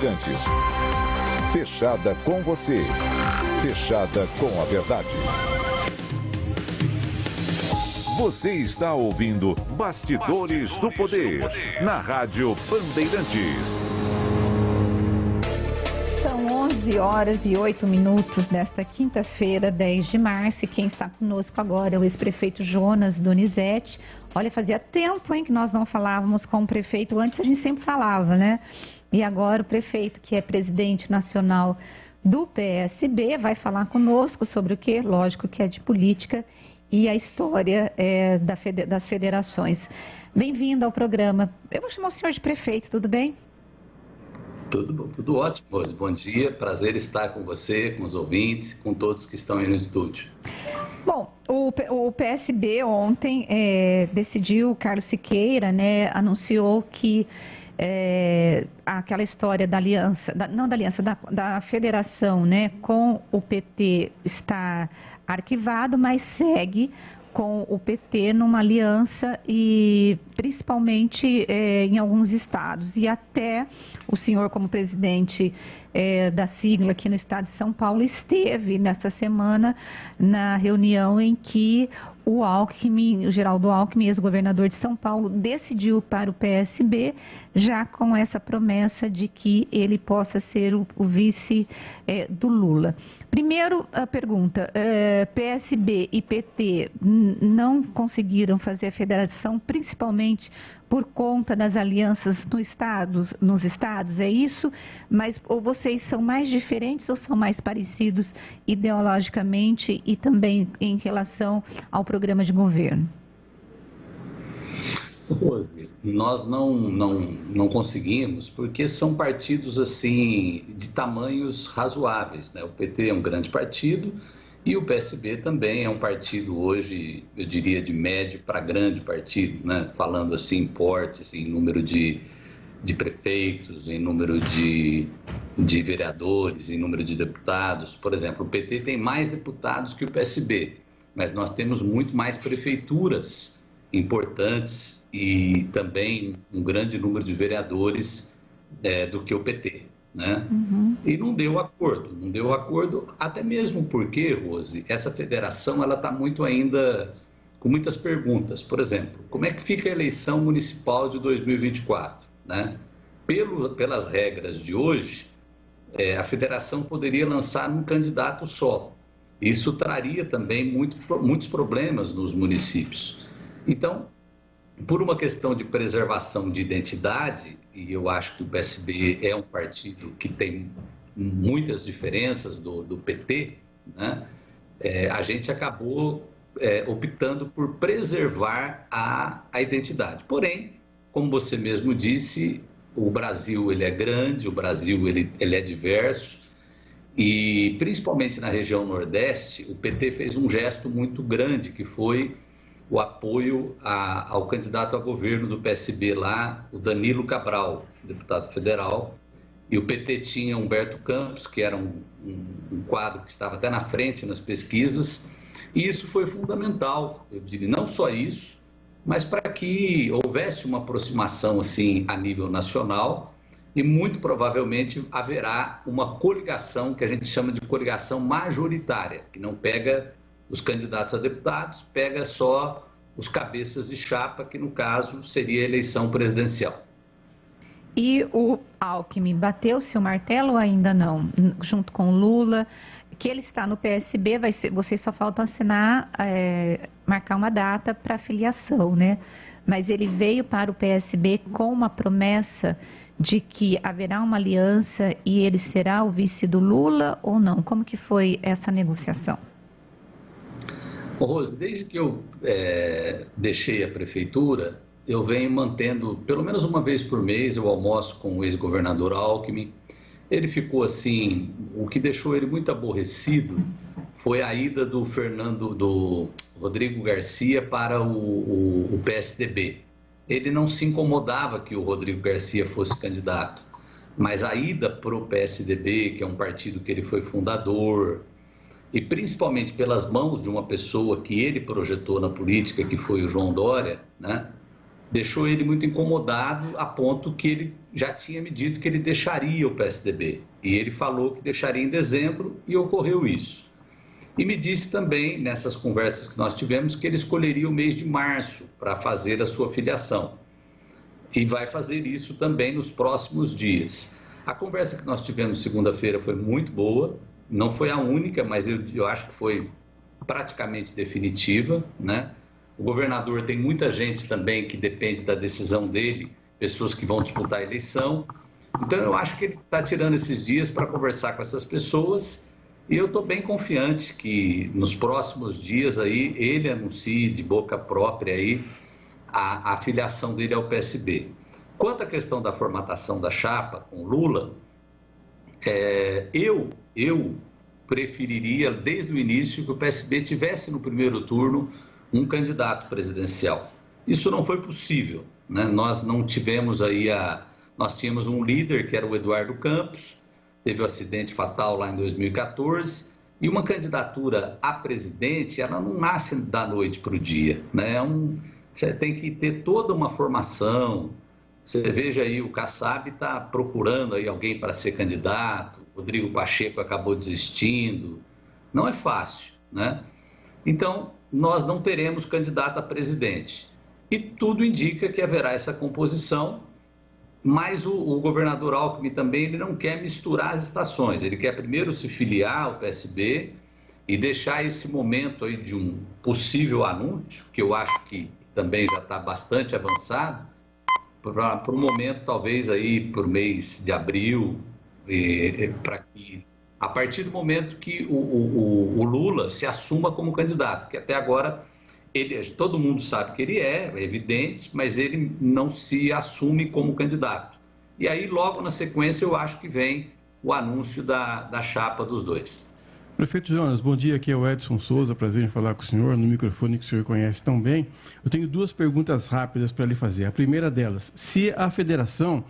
Antes. Fechada com você. Fechada com a verdade. Você está ouvindo Bastidores do Poder, na Rádio Bandeirantes. São 11h08 nesta quinta-feira, 10 de março, e quem está conosco agora é o ex-prefeito Jonas Donizete. Olha, fazia tempo, hein, que nós não falávamos com o prefeito. Antes a gente sempre falava, né? E agora o prefeito, que é presidente nacional do PSB, vai falar conosco sobre o quê? Lógico que é de política e a história das federações. Bem-vindo ao programa. Eu vou chamar o senhor de prefeito, tudo bem? Tudo bom, tudo ótimo, Rose. Bom dia, prazer estar com você, com os ouvintes, com todos que estão aí no estúdio. Bom, o PSB ontem decidiu, Carlos Siqueira, né, anunciou que aquela história da aliança, da federação, né, com o PT está arquivado, mas segue com o PT numa aliança e principalmente em alguns estados. E até o senhor, como presidente da sigla aqui no estado de São Paulo, esteve nesta semana na reunião em que o Geraldo Alckmin, ex-governador de São Paulo, decidiu para o PSB, já com essa promessa de que ele possa ser o vice do Lula. Primeiro, a pergunta, PSB e PT não conseguiram fazer a federação, principalmente por conta das alianças nos estados, é isso? Mas ou vocês são mais diferentes ou são mais parecidos ideologicamente e também em relação ao programa de governo? Rose, nós não conseguimos, porque são partidos assim de tamanhos razoáveis, né? O PT é um grande partido e o PSB também é um partido hoje, eu diria, de médio para grande partido, né? Falando assim em portes, em número de prefeitos, em número de vereadores, em número de deputados. Por exemplo, o PT tem mais deputados que o PSB, mas nós temos muito mais prefeituras importantes e também um grande número de vereadores do que o PT, né? Uhum. E não deu acordo, até mesmo porque, Rose, essa federação ela está muito ainda com muitas perguntas. Por exemplo, como é que fica a eleição municipal de 2024, né? Pelas regras de hoje, a federação poderia lançar um candidato só. Isso traria também muitos problemas nos municípios. Então, por uma questão de preservação de identidade, e eu acho que o PSB é um partido que tem muitas diferenças do PT, né? A gente acabou optando por preservar a identidade. Porém, como você mesmo disse, o Brasil ele é grande, o Brasil ele é diverso, e principalmente na região Nordeste, o PT fez um gesto muito grande, que foi o apoio ao candidato a governo do PSB lá, o Danilo Cabral, deputado federal, e o PT tinha Humberto Campos, que era um quadro que estava até na frente nas pesquisas, e isso foi fundamental, eu diria, não só isso, mas para que houvesse uma aproximação assim a nível nacional, e muito provavelmente haverá uma coligação, que a gente chama de coligação majoritária, que não pega os candidatos a deputados, pega só os cabeças de chapa, que no caso seria a eleição presidencial. E o Alckmin bateu seu martelo ou ainda não? Junto com o Lula, que ele está no PSB, vocês só faltam assinar, marcar uma data para filiação, né? Mas ele veio para o PSB com uma promessa de que haverá uma aliança e ele será o vice do Lula ou não? Como que foi essa negociação? Rose, desde que eu deixei a prefeitura, eu venho mantendo, pelo menos uma vez por mês, eu almoço com o ex-governador Alckmin. Ele ficou assim, o que deixou ele muito aborrecido foi a ida do Rodrigo Garcia para o PSDB. Ele não se incomodava que o Rodrigo Garcia fosse candidato, mas a ida para o PSDB, que é um partido que ele foi fundador, e principalmente pelas mãos de uma pessoa que ele projetou na política, que foi o João Dória, né? deixou ele muito incomodado, a ponto que ele já tinha me dito que ele deixaria o PSDB. E ele falou que deixaria em dezembro e ocorreu isso. E me disse também, nessas conversas que nós tivemos, que ele escolheria o mês de março para fazer a sua filiação. E vai fazer isso também nos próximos dias. A conversa que nós tivemos segunda-feira foi muito boa, não foi a única, mas eu acho que foi praticamente definitiva, né? O governador tem muita gente também que depende da decisão dele, pessoas que vão disputar a eleição. Então, eu acho que ele está tirando esses dias para conversar com essas pessoas e eu estou bem confiante que nos próximos dias aí ele anuncie de boca própria aí a filiação dele ao PSB. Quanto à questão da formatação da chapa com Lula, eu preferiria desde o início que o PSB tivesse no primeiro turno um candidato presidencial. Isso não foi possível, né? Nós não tivemos aí nós tínhamos um líder que era o Eduardo Campos, teve um acidente fatal lá em 2014, e uma candidatura a presidente, ela não nasce da noite para o dia, né? Você tem que ter toda uma formação. Você veja aí, o Kassab está procurando aí alguém para ser candidato, Rodrigo Pacheco acabou desistindo, não é fácil, né? Então, nós não teremos candidato a presidente. E tudo indica que haverá essa composição, mas o governador Alckmin também ele não quer misturar as estações. Ele quer primeiro se filiar ao PSB e deixar esse momento aí de um possível anúncio, que eu acho que também já está bastante avançado, para um momento talvez aí por mês de abril, para que a partir do momento que o Lula se assuma como candidato, que até agora todo mundo sabe que ele é evidente, mas ele não se assume como candidato. E aí, logo na sequência, eu acho que vem o anúncio da chapa dos dois. Prefeito Jonas, bom dia, aqui é o Edson Souza, prazer em falar com o senhor, no microfone que o senhor conhece tão bem. Eu tenho duas perguntas rápidas para lhe fazer. A primeira delas, se a federação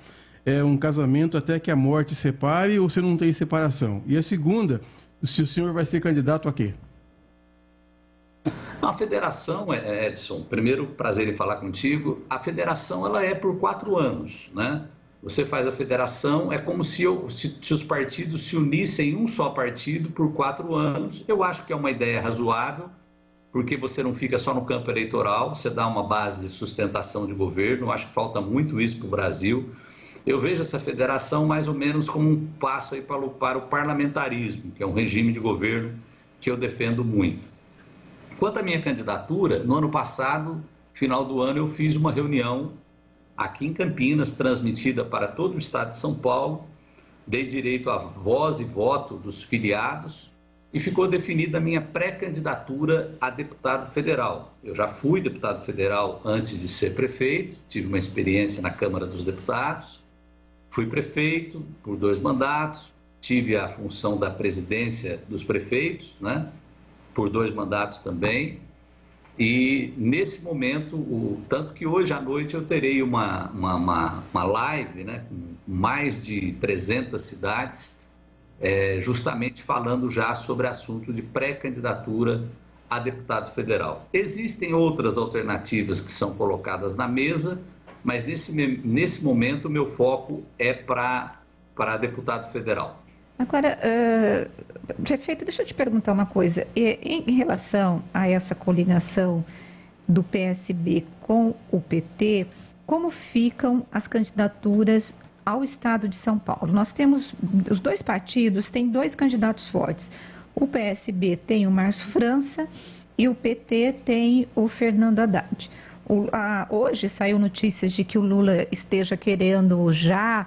é um casamento até que a morte separe ou se não tem separação? E a segunda, se o senhor vai ser candidato a quê? A federação, Edson, primeiro prazer em falar contigo, a federação ela é por 4 anos, né? Você faz a federação, é como se os partidos se unissem em um só partido por 4 anos. Eu acho que é uma ideia razoável, porque você não fica só no campo eleitoral, você dá uma base de sustentação de governo. Eu acho que falta muito isso para o Brasil. Eu vejo essa federação mais ou menos como um passo aí para o parlamentarismo, que é um regime de governo que eu defendo muito. Quanto à minha candidatura, no ano passado, final do ano, eu fiz uma reunião aqui em Campinas, transmitida para todo o estado de São Paulo, dei direito a voz e voto dos filiados e ficou definida a minha pré-candidatura a deputado federal. Eu já fui deputado federal antes de ser prefeito, tive uma experiência na Câmara dos Deputados, fui prefeito por 2 mandatos, tive a função da presidência dos prefeitos, né, por 2 mandatos também. E nesse momento, tanto que hoje à noite eu terei uma live, né, com mais de 300 cidades, justamente falando já sobre assunto de pré-candidatura a deputado federal. Existem outras alternativas que são colocadas na mesa, mas nesse momento o meu foco é para deputado federal. Agora, prefeito, deixa eu te perguntar uma coisa. Em relação a essa coligação do PSB com o PT, como ficam as candidaturas ao estado de São Paulo? Nós temos, os 2 partidos têm 2 candidatos fortes. O PSB tem o Márcio França e o PT tem o Fernando Haddad. Hoje saiu notícias de que o Lula esteja querendo já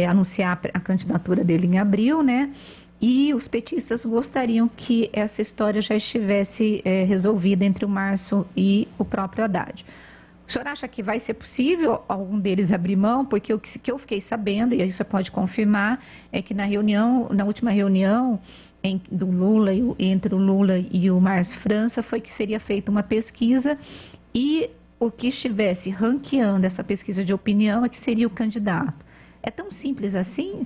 anunciar a candidatura dele em abril, né? E os petistas gostariam que essa história já estivesse resolvida entre o Márcio e o próprio Haddad. O senhor acha que vai ser possível algum deles abrir mão? Porque o que eu fiquei sabendo, e isso você pode confirmar, é que na última reunião do Lula, entre o Lula e o Márcio França, foi que seria feita uma pesquisa e o que estivesse ranqueando essa pesquisa de opinião é que seria o candidato. É tão simples assim,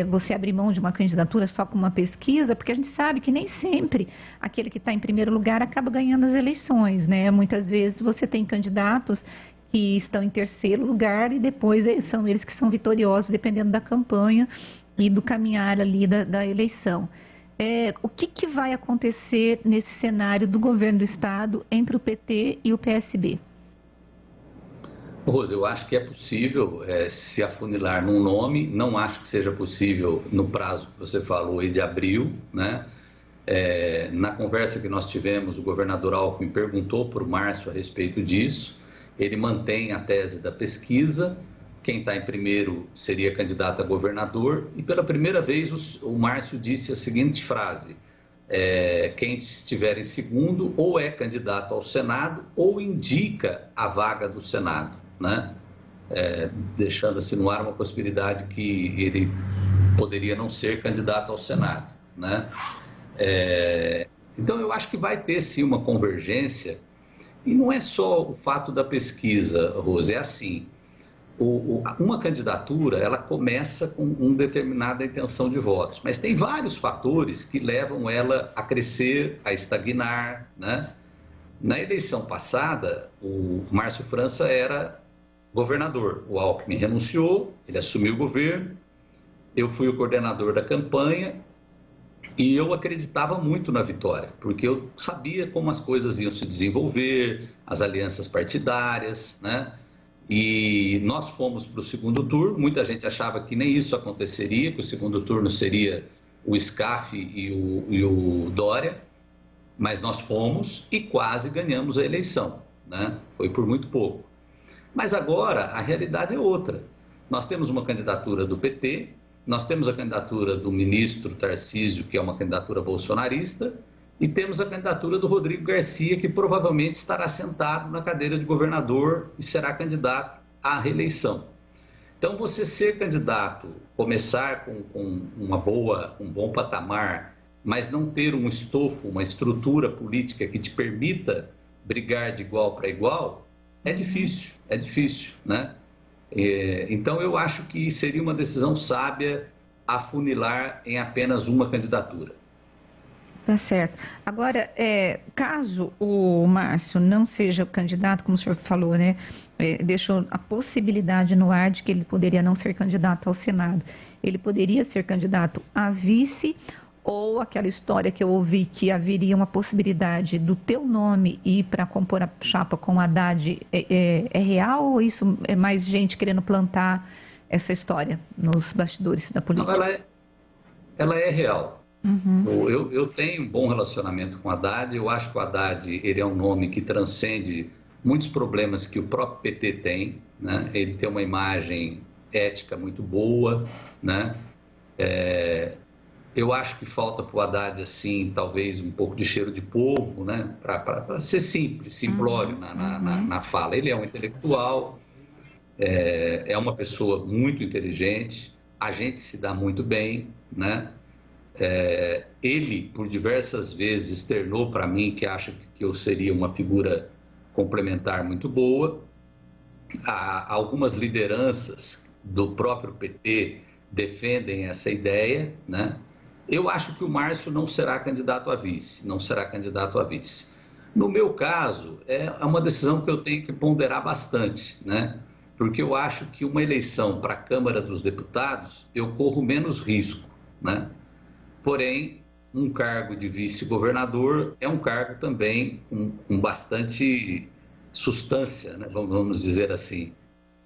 você abrir mão de uma candidatura só com uma pesquisa, porque a gente sabe que nem sempre aquele que está em primeiro lugar acaba ganhando as eleições, né? Muitas vezes você tem candidatos que estão em terceiro lugar e depois são eles que são vitoriosos, dependendo da campanha e do caminhar ali da eleição. O que vai acontecer nesse cenário do governo do Estado entre o PT e o PSB? Rose, eu acho que é possível se afunilar num nome, não acho que seja possível no prazo que você falou aí de abril, né? Na conversa que nós tivemos, o governador Alckmin perguntou para o Márcio a respeito disso, ele mantém a tese da pesquisa, quem está em primeiro seria candidato a governador, e pela primeira vez o Márcio disse a seguinte frase: quem estiver em segundo ou é candidato ao Senado ou indica a vaga do Senado, né? Deixando assim no ar uma possibilidade que ele poderia não ser candidato ao Senado, né? Então eu acho que vai ter sim uma convergência, e não é só o fato da pesquisa, Rose, é assim, uma candidatura ela começa com uma determinada intenção de votos, mas tem vários fatores que levam ela a crescer, a estagnar, né? Na eleição passada, o Márcio França era governador, o Alckmin renunciou, ele assumiu o governo, eu fui o coordenador da campanha e eu acreditava muito na vitória, porque eu sabia como as coisas iam se desenvolver, as alianças partidárias, né? E nós fomos para o segundo turno, muita gente achava que nem isso aconteceria, que o segundo turno seria o Scaff e o Dória, mas nós fomos e quase ganhamos a eleição, né? Foi por muito pouco. Mas agora a realidade é outra. Nós temos uma candidatura do PT, nós temos a candidatura do ministro Tarcísio, que é uma candidatura bolsonarista, e temos a candidatura do Rodrigo Garcia, que provavelmente estará sentado na cadeira de governador e será candidato à reeleição. Então, você ser candidato, começar com um bom patamar, mas não ter um estofo, uma estrutura política que te permita brigar de igual para igual, é difícil, né? Então, eu acho que seria uma decisão sábia afunilar em apenas uma candidatura. Tá certo. Agora, caso o Márcio não seja o candidato, como o senhor falou, né? Deixou a possibilidade no ar de que ele poderia não ser candidato ao Senado. Ele poderia ser candidato a vice, ou aquela história que eu ouvi que haveria uma possibilidade do teu nome ir para compor a chapa com o Haddad, é real, ou isso é mais gente querendo plantar essa história nos bastidores da política? Não, ela é real. Uhum. Eu tenho um bom relacionamento com o Haddad, eu acho que o Haddad ele é um nome que transcende muitos problemas que o próprio PT tem, né? Ele tem uma imagem ética muito boa, né? Eu acho que falta para o Haddad, assim, talvez um pouco de cheiro de povo, né? Para ser simples, simplório na fala. Ele é um intelectual, é uma pessoa muito inteligente, a gente se dá muito bem, né? Ele, por diversas vezes, externou para mim que acha que eu seria uma figura complementar muito boa. Algumas lideranças do próprio PT defendem essa ideia, né? Eu acho que o Márcio não será candidato a vice, No meu caso, é uma decisão que eu tenho que ponderar bastante, né? Porque eu acho que uma eleição para a Câmara dos Deputados, eu corro menos risco, né? Porém, um cargo de vice-governador é um cargo também com bastante substância, né? Vamos dizer assim.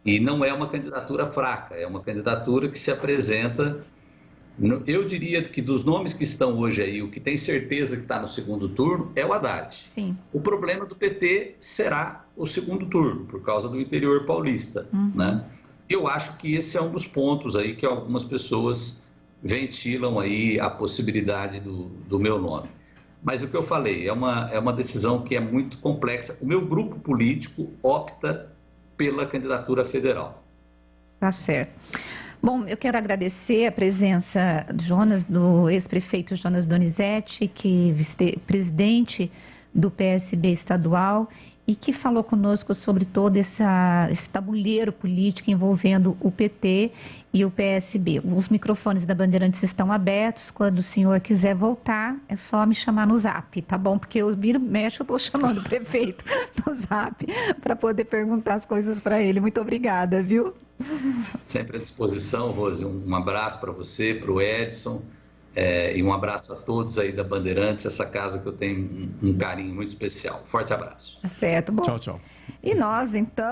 E não é uma candidatura fraca, é uma candidatura que se apresenta. Eu diria que dos nomes que estão hoje aí, o que tem certeza que está no segundo turno é o Haddad. Sim. O problema do PT será o segundo turno, por causa do interior paulista, né? Eu acho que esse é um dos pontos aí que algumas pessoas ventilam aí a possibilidade do meu nome. Mas o que eu falei, é uma decisão que é muito complexa. O meu grupo político opta pela candidatura federal. Tá certo. Bom, eu quero agradecer a presença do ex-prefeito Jonas Donizete, que é presidente do PSB estadual e que falou conosco sobre todo esse tabuleiro político envolvendo o PT e o PSB. Os microfones da Bandeirantes estão abertos. Quando o senhor quiser voltar, é só me chamar no Zap, tá bom? Porque eu viro mexe, eu estou chamando o prefeito no Zap para poder perguntar as coisas para ele. Muito obrigada, viu? Sempre à disposição, Rose. Um abraço para você, para o Edson, e um abraço a todos aí da Bandeirantes, essa casa que eu tenho um carinho muito especial. Forte abraço. Certo, bom. Tchau, tchau. E nós, então...